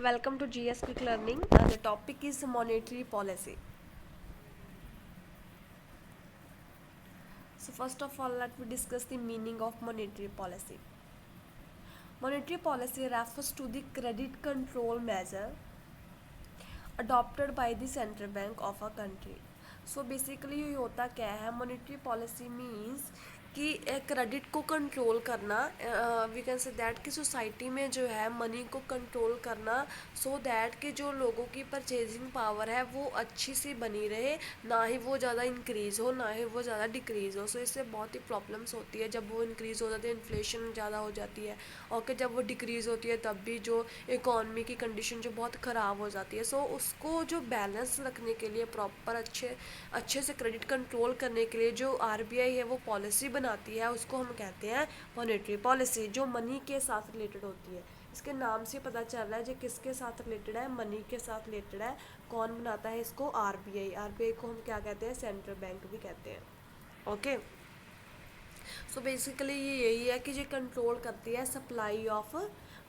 Welcome to GS Quick Learning. The topic is monetary policy. So first of all, let me discuss the meaning of monetary policy. Monetary policy refers to the credit control measure adopted by the central bank of a country. So basically ये होता क्या है, monetary policy means कि credit को control करना, we can say that कि society में जो है मनी को कंट्रोल करना, सो दैट कि जो लोगों की परचेजिंग पावर है वो अच्छी सी बनी रहे, ना ही वो ज़्यादा इंक्रीज़ हो ना ही वो ज़्यादा डिक्रीज़ हो। सो इससे बहुत ही प्रॉब्लम्स होती है। जब वो इंक्रीज़ हो जाती है इन्फ्लेशन ज़्यादा हो जाती है, और जब वो डिक्रीज़ होती है तब भी जो इकॉनमी की कंडीशन जो बहुत ख़राब हो जाती है। सो उसको जो बैलेंस रखने के लिए प्रॉपर अच्छे से क्रेडिट कंट्रोल करने के लिए जो आरबीआई है वो पॉलिसी बनाती है, उसको हम कहते हैं मॉनेटरी पॉलिसी, जो मनी के साथ रिलेटेड होती है। इसके नाम से पता चल रहा है जो किसके साथ रिलेटेड है, मनी के साथ रिलेटेड है। कौन बनाता है इसको? आरबीआई। आरबीआई को हम क्या कहते हैं? सेंट्रल बैंक भी कहते हैं। ओके, सो बेसिकली ये यही है कि ये कंट्रोल करती है सप्लाई ऑफ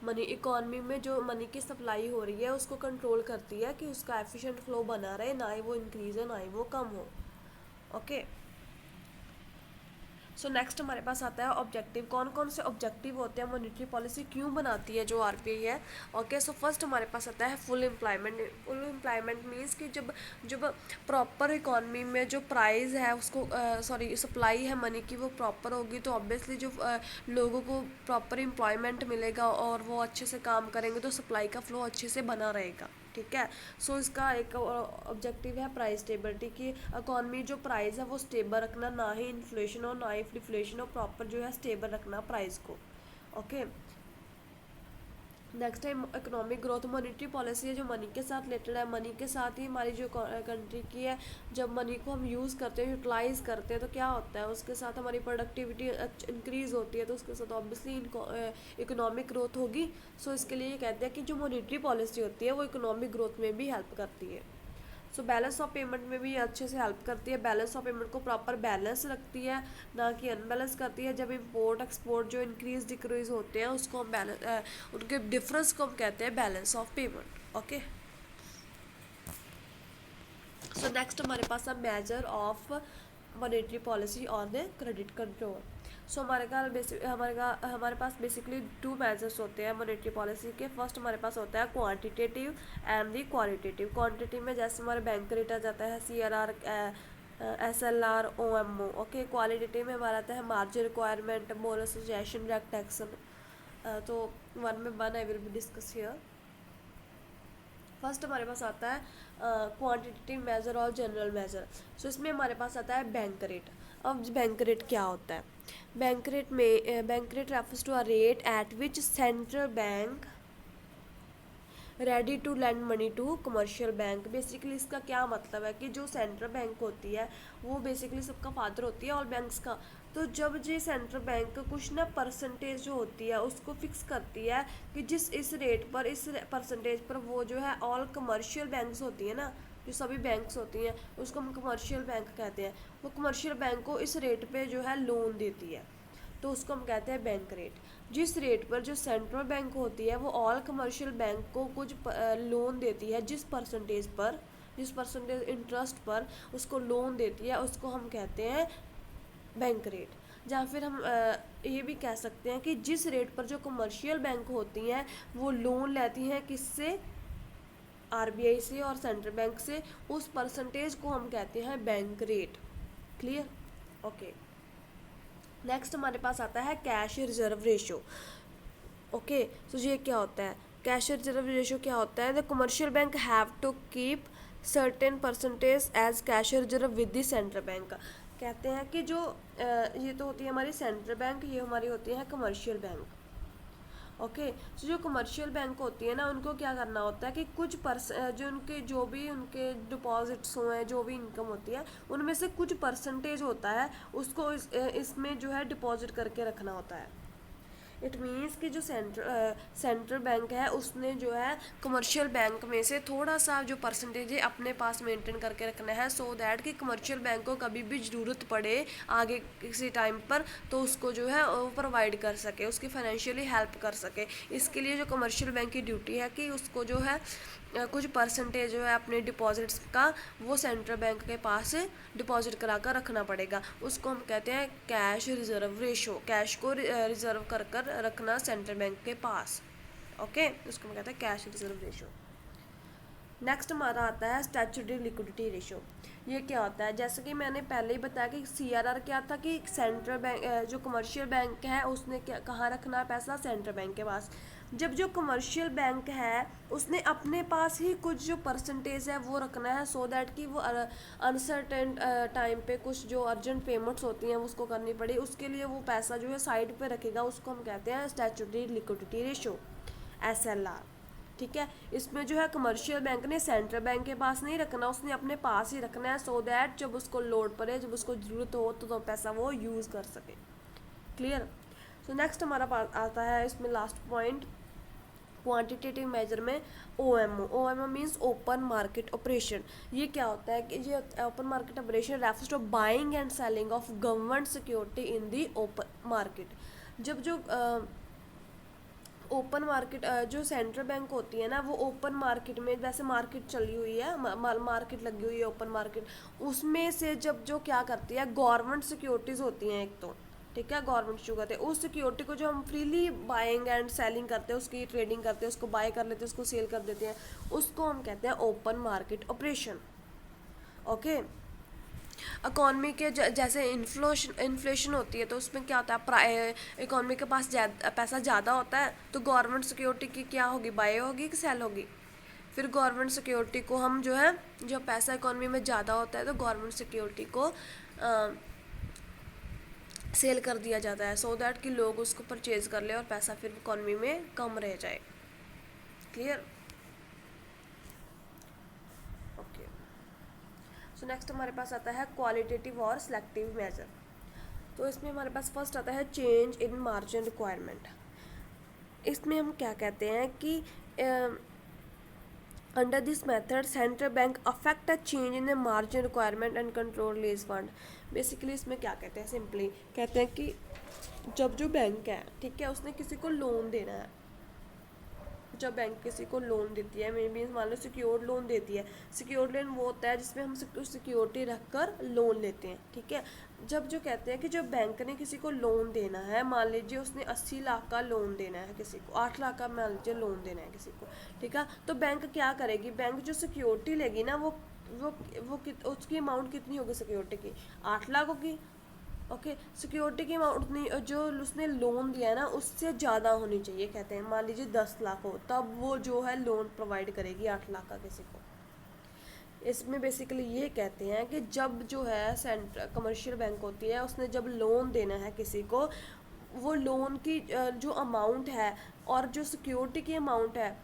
मनी। इकॉनमी में जो मनी की सप्लाई हो रही है उसको कंट्रोल करती है कि उसका एफिशिएंट फ्लो बना रहे, ना ही वो इंक्रीज हो ना ही वो कम हो। ओके, सो नेक्स्ट हमारे पास आता है ऑब्जेक्टिव। कौन कौन से ऑब्जेक्टिव होते हैं, मॉनेटरी पॉलिसी क्यों बनाती है जो आरबीआई है? ओके, सो फर्स्ट हमारे पास आता है full employment. Full employment means कि जब जब प्रॉपर इकॉनमी में जो प्राइस है उसको सप्लाई है मनी की वो प्रॉपर होगी, तो ऑब्वियसली जो लोगों को प्रॉपर एम्प्लॉयमेंट मिलेगा और वो अच्छे से काम करेंगे, तो सप्लाई का फ्लो अच्छे से बना रहेगा। ठीक है, सो इसका एक ऑब्जेक्टिव है प्राइस स्टेबिलिटी की। इकॉनमी जो प्राइस है वो स्टेबल रखना, ना ही इन्फ्लेशन हो ना ही डिफ्लेशन हो, प्रॉपर जो है स्टेबल रखना प्राइस को। ओके, नेक्स्ट है इकोनॉमिक ग्रोथ। मॉनेटरी पॉलिसी है जो मनी के साथ रिलेटेड है। मनी के साथ ही हमारी जो कंट्री की है, जब मनी को हम यूज़ करते हैं, यूटिलाइज करते हैं, तो क्या होता है उसके साथ हमारी प्रोडक्टिविटी इंक्रीज होती है, तो उसके साथ ऑब्वियसली इकोनॉमिक ग्रोथ होगी। सो इसके लिए ये कहते हैं कि जो मॉनेटरी पॉलिसी होती है वो इकोनॉमिक ग्रोथ में भी हेल्प करती है। सो बैलेंस ऑफ पेमेंट में भी अच्छे से हेल्प करती है। बैलेंस ऑफ पेमेंट को प्रॉपर बैलेंस रखती है, ना कि अनबैलेंस करती है। जब इम्पोर्ट एक्सपोर्ट जो इंक्रीज डिक्रीज होते हैं उसको हम उनके डिफरेंस को हम कहते हैं balance of payment. Okay, so next हमारे पास है major of monetary policy on the credit control. So हमारे पास बेसिकली टू मेजर्स होते हैं मॉनेटरी पॉलिसी के। फर्स्ट हमारे पास होता है quantitative and the qualitative. Quantity में जैसे हमारे बैंक रेट आ जाता है CRR, SLR, OMO। Okay, qualitative में हमारा आता है margin requirement, moral association, direct action. तो वन में one I will be discuss here. First हमारे पास आता है क्वांटिटेटिव मेजर और जनरल मेजर। सो इसमें हमारे पास आता है बैंक रेट। अब बैंक रेट क्या होता है? Bank rate refers to a rate at which central bank ready to land money to commercial bank. Basically इसका क्या मतलब है कि जो सेंट्रल बैंक होती है वो बेसिकली सबका फादर होती है ऑल बैंक्स का। तो जब ये सेंट्रल बैंक कुछ ना परसेंटेज जो होती है उसको फिक्स करती है कि जिस इस रेट पर, इस परसेंटेज पर वो जो है ऑल कमर्शियल बैंक्स होती है ना, जो सभी बैंक्स होती हैं उसको हम कमर्शियल बैंक कहते हैं, वो कमर्शियल बैंक को इस रेट पे जो है लोन देती है, तो उसको हम कहते हैं बैंक रेट। जिस रेट पर जो सेंट्रल बैंक होती है वो ऑल कमर्शियल बैंक को कुछ लोन देती है, जिस परसेंटेज इंटरेस्ट पर उसको लोन देती है उसको हम कहते हैं बैंक रेट। या फिर हम ये भी कह सकते हैं कि जिस रेट पर जो कमर्शियल बैंक होती हैं वो लोन लेती हैं किससे? आरबीआई से और सेंट्रल बैंक से, उस परसेंटेज को हम कहते हैं bank rate. Clear? Okay, next हमारे पास आता है कैश रिजर्व रेशो। ओके, तो ये क्या होता है? कैश रिजर्व रेशो क्या होता है? The commercial bank have to keep certain percentage as cash reserve with the central bank. कहते हैं कि जो ये तो होती है हमारी सेंट्रल बैंक, ये हमारी होती है कमर्शियल बैंक। ओके, तो जो कमर्शियल बैंक होती है ना उनको क्या करना होता है कि कुछ जो भी उनके डिपॉजिट्स हुए हैं, जो भी इनकम होती है उनमें से कुछ परसेंटेज होता है उसको इसमें जो है डिपॉजिट करके रखना होता है। इट मीन्स कि जो सेंट्रल बैंक है उसने जो है कमर्शियल बैंक में से थोड़ा सा जो परसेंटेज है अपने पास मेंटेन करके रखना है, सो दैट कि कमर्शियल बैंक को कभी भी ज़रूरत पड़े आगे किसी टाइम पर तो उसको जो है वो प्रोवाइड कर सके, उसकी फाइनेंशियली हेल्प कर सके। इसके लिए जो कमर्शियल बैंक की ड्यूटी है कि उसको जो है कुछ परसेंटेज जो है अपने डिपॉजिट्स का वो सेंट्रल बैंक के पास डिपॉजिट करा कर रखना पड़ेगा। उसको हम कहते हैं कैश रिजर्व रेशो, कैश को रिजर्व कर कर रखना सेंट्रल बैंक के पास। ओके, उसको हम कहते हैं कैश रिजर्व रेशो। नेक्स्ट हमारा आता है स्टैट्यूटरी लिक्विडिटी रेशो। ये क्या होता है, जैसे कि मैंने पहले ही बताया कि सीआरआर क्या था कि सेंट्रल बैंक जो कमर्शियल बैंक है उसने क्या कहाँ रखना है पैसा, सेंट्रल बैंक के पास। जब जो कमर्शियल बैंक है उसने अपने पास ही कुछ जो परसेंटेज है वो रखना है, सो दैट कि वो अनसर्टेन टाइम पे कुछ जो अर्जेंट पेमेंट्स होती हैं उसको करनी पड़े, उसके लिए वो पैसा जो है साइड पे रखेगा, उसको हम कहते हैं स्टैट्यूटरी लिक्विडिटी रेशो, SLR। ठीक है, इसमें जो है कमर्शियल बैंक ने सेंट्रल बैंक के पास नहीं रखना, उसने अपने पास ही रखना है, सो दैट जब उसको लोड पड़े, जब उसको ज़रूरत हो तो पैसा वो यूज़ कर सके। क्लियर। सो नेक्स्ट हमारा आता है इसमें लास्ट पॉइंट क्वांटिटेटिव मेजर में OMO means open market operation. ये क्या होता है कि ये open market operation refers to buying and selling of government security in the open market. जब जो ओपन मार्केट जो सेंट्रल बैंक होती है ना वो ओपन मार्केट में, जैसे मार्केट चली हुई है, मार्केट लगी हुई है ओपन मार्केट, उसमें से जब जो क्या करती है गवर्नमेंट सिक्योरिटीज़ होती हैं एक तो, ठीक है, गवर्नमेंट इशू करते हैं उस सिक्योरिटी को जो हम फ्रीली बाइंग एंड सेलिंग करते हैं, उसकी ट्रेडिंग करते हैं, उसको बाय कर लेते हैं, उसको सेल कर देते हैं, उसको हम कहते हैं open market operation. Okay, economy के जैसे इन्फ्लेशन होती है तो उसमें क्या होता है, इकॉनमी के पास पैसा ज़्यादा होता है तो गवर्नमेंट सिक्योरिटी की क्या होगी, बाय होगी कि सेल होगी। फिर गवर्नमेंट सिक्योरिटी को हम जो है, जो पैसा इकॉनमी में ज़्यादा होता है तो गवर्नमेंट सिक्योरिटी को सेल कर दिया जाता है, सो दैट कि लोग उसको परचेज कर ले और पैसा फिर इकॉनमी में कम रह जाए। क्लियर। ओके, सो नेक्स्ट हमारे पास आता है क्वालिटेटिव और सिलेक्टिव मेजर। तो इसमें हमारे पास फर्स्ट आता है चेंज इन मार्जिन रिक्वायरमेंट। इसमें हम क्या कहते हैं कि under this method central bank affect a change in the margin requirement and control lease fund. Basically इसमें क्या कहते हैं, सिंपली कहते हैं कि जब जो बैंक है, ठीक है, उसने किसी को लोन देना है, जब बैंक किसी को लोन देती है, मे बी मान लो सिक्योर्ड लोन देती है, सिक्योर्ड लोन वो होता है जिसमें हम सिक्योरिटी रख कर लोन लेते हैं, ठीक है। जब जो कहते हैं कि जब बैंक ने किसी को लोन देना है, मान लीजिए उसने 80 लाख का लोन देना है किसी को, 8 लाख का मान लीजिए लोन देना है किसी को, ठीक है, तो बैंक क्या करेगी, बैंक जो सिक्योरिटी लेगी ना वो उसकी अमाउंट कितनी होगी सिक्योरिटी की, 8 लाख होगी। ओके, सिक्योरिटी की अमाउंट नहीं, जो उसने लोन दिया है ना उससे ज़्यादा होनी चाहिए, कहते हैं मान लीजिए 10 लाख हो तब वो जो है लोन प्रोवाइड करेगी 8 लाख का किसी को। इसमें बेसिकली ये कहते हैं कि जब जो है सेंट्रल कमर्शियल बैंक होती है उसने जब लोन देना है किसी को, वो लोन की जो अमाउंट है और जो सिक्योरिटी की अमाउंट है,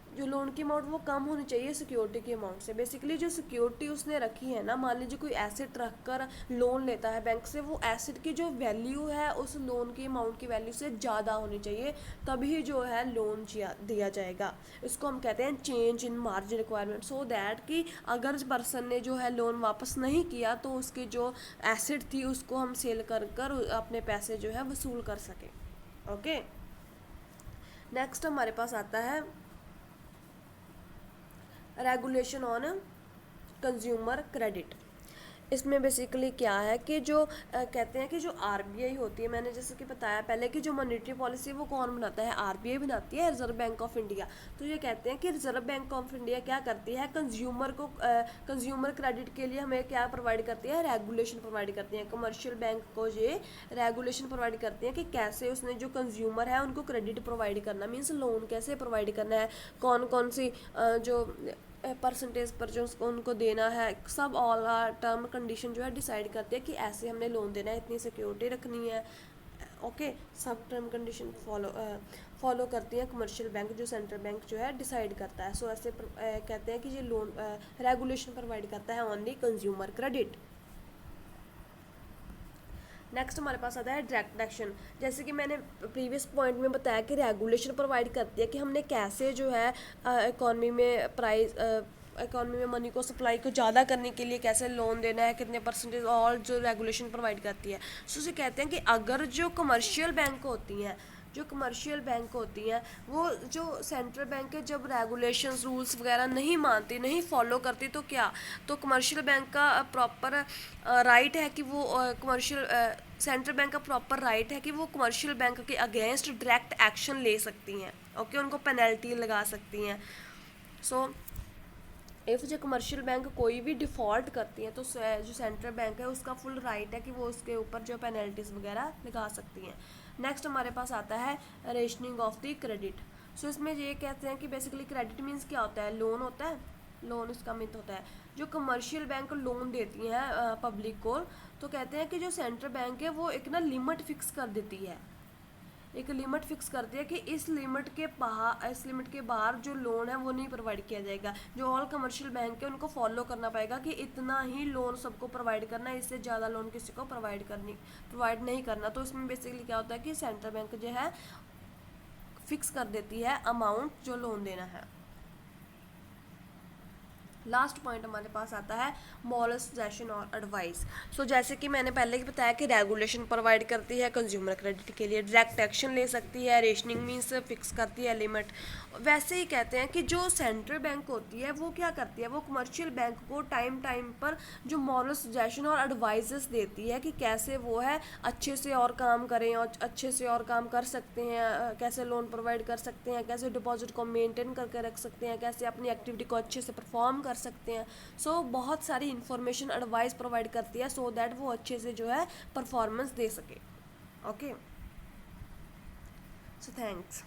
जो लोन की अमाउंट वो कम होनी चाहिए सिक्योरिटी की अमाउंट से। बेसिकली जो सिक्योरिटी उसने रखी है ना, मान लीजिए कोई एसेट रख कर लोन लेता है बैंक से, वो एसेट की जो वैल्यू है उस लोन की अमाउंट की वैल्यू से ज़्यादा होनी चाहिए, तभी जो है लोन दिया जाएगा। इसको हम कहते हैं change in margin requirement, so that कि अगर पर्सन ने जो है लोन वापस नहीं किया तो उसकी जो एसेट थी उसको हम सेल कर कर अपने पैसे जो है वसूल कर सकें। ओके, नेक्स्ट हमारे पास आता है रेगुलेशन ऑन कंज्यूमर क्रेडिट। इसमें बेसिकली क्या है कि जो कहते हैं कि जो आरबीआई होती है, मैंने जैसे कि बताया पहले कि जो मॉनेटरी पॉलिसी वो कौन बनाता है, आरबीआई बनाती है, रिजर्व बैंक ऑफ इंडिया। तो ये कहते हैं कि रिजर्व बैंक ऑफ इंडिया क्या करती है, कंज्यूमर को कंज्यूमर क्रेडिट के लिए हमें क्या प्रोवाइड करती है, रेगुलेशन प्रोवाइड करती है। कमर्शियल बैंक को ये रेगुलेशन प्रोवाइड करती है कि कैसे उसने जो कंज्यूमर है उनको क्रेडिट प्रोवाइड करना, मीन्स लोन कैसे प्रोवाइड करना है, कौन कौन सी जो परसेंटेज पर जो उनको देना है, सब ऑल टर्म कंडीशन जो है डिसाइड करते हैं कि ऐसे हमने लोन देना है, इतनी सिक्योरिटी रखनी है। ओके, सब टर्म कंडीशन फॉलो करती है कमर्शियल बैंक, जो सेंट्रल बैंक जो है डिसाइड करता है। सो ऐसे कहते हैं कि ये लोन रेगुलेशन प्रोवाइड करता है ऑनली कंज्यूमर क्रेडिट। नेक्स्ट हमारे पास आता है डायरेक्ट एक्शन। जैसे कि मैंने प्रीवियस पॉइंट में बताया कि रेगुलेशन प्रोवाइड करती है कि हमने कैसे जो है इकॉनमी में इकॉनमी में मनी को सप्लाई को ज़्यादा करने के लिए कैसे लोन देना है, कितने परसेंटेज, और जो रेगुलेशन प्रोवाइड करती है। सो उसे कहते हैं कि अगर जो कमर्शियल बैंक होती हैं, वो जो सेंट्रल बैंक के जब रेगुलेशंस रूल्स वगैरह नहीं मानती, नहीं फॉलो करती, तो क्या, तो कमर्शियल बैंक का प्रॉपर राइट है कि वो कमर्शियल सेंट्रल बैंक का प्रॉपर राइट है कि वो कमर्शियल बैंक के अगेंस्ट डायरेक्ट एक्शन ले सकती हैं। ओके, उनको पेनल्टी लगा सकती हैं। सो इफ़ जो कमर्शियल बैंक कोई भी डिफ़ॉल्ट करती है तो जो सेंट्रल बैंक है उसका फुल राइट है कि वो उसके ऊपर जो पेनल्टीज़ वगैरह लगा सकती हैं। नेक्स्ट हमारे पास आता है रेशनिंग ऑफ द क्रेडिट। सो इसमें ये कहते हैं कि बेसिकली क्रेडिट मीन्स क्या होता है, लोन होता है, लोन इसका मीन होता है जो कमर्शियल बैंक लोन देती हैं पब्लिक को, तो कहते हैं कि जो सेंट्रल बैंक है वो एक ना लिमिट फिक्स कर देती है, एक लिमिट फिक्स करती है कि इस लिमिट के बाहर जो लोन है वो नहीं प्रोवाइड किया जाएगा। जो ऑल कमर्शियल बैंक है उनको फॉलो करना पड़ेगा कि इतना ही लोन सबको प्रोवाइड करना है, इससे ज़्यादा लोन किसी को प्रोवाइड नहीं करना। तो इसमें बेसिकली क्या होता है कि सेंट्रल बैंक जो है फिक्स कर देती है अमाउंट जो लोन देना है। लास्ट पॉइंट हमारे पास आता है मॉरल सजेशन और एडवाइस। सो जैसे कि मैंने पहले ही बताया कि रेगुलेशन प्रोवाइड करती है कंज्यूमर क्रेडिट के लिए, डायरेक्ट एक्शन ले सकती है, रेशनिंग मीन्स फिक्स करती है लिमिट। वैसे ही कहते हैं कि जो सेंट्रल बैंक होती है वो क्या करती है, वो कमर्शियल बैंक को टाइम टाइम पर जो मॉरल सजेशन और एडवाइजेस देती है कि कैसे वो है अच्छे से और काम करें और अच्छे से और काम कर सकते हैं, कैसे लोन प्रोवाइड कर सकते हैं, कैसे डिपॉजिट को मेंटेन करके रख सकते हैं, कैसे अपनी एक्टिविटी को अच्छे से परफॉर्म कर सकते हैं। सो बहुत सारी इन्फॉर्मेशन एडवाइस प्रोवाइड करती है सो दैट वो अच्छे से जो है परफॉर्मेंस दे सके। Okay, so thanks.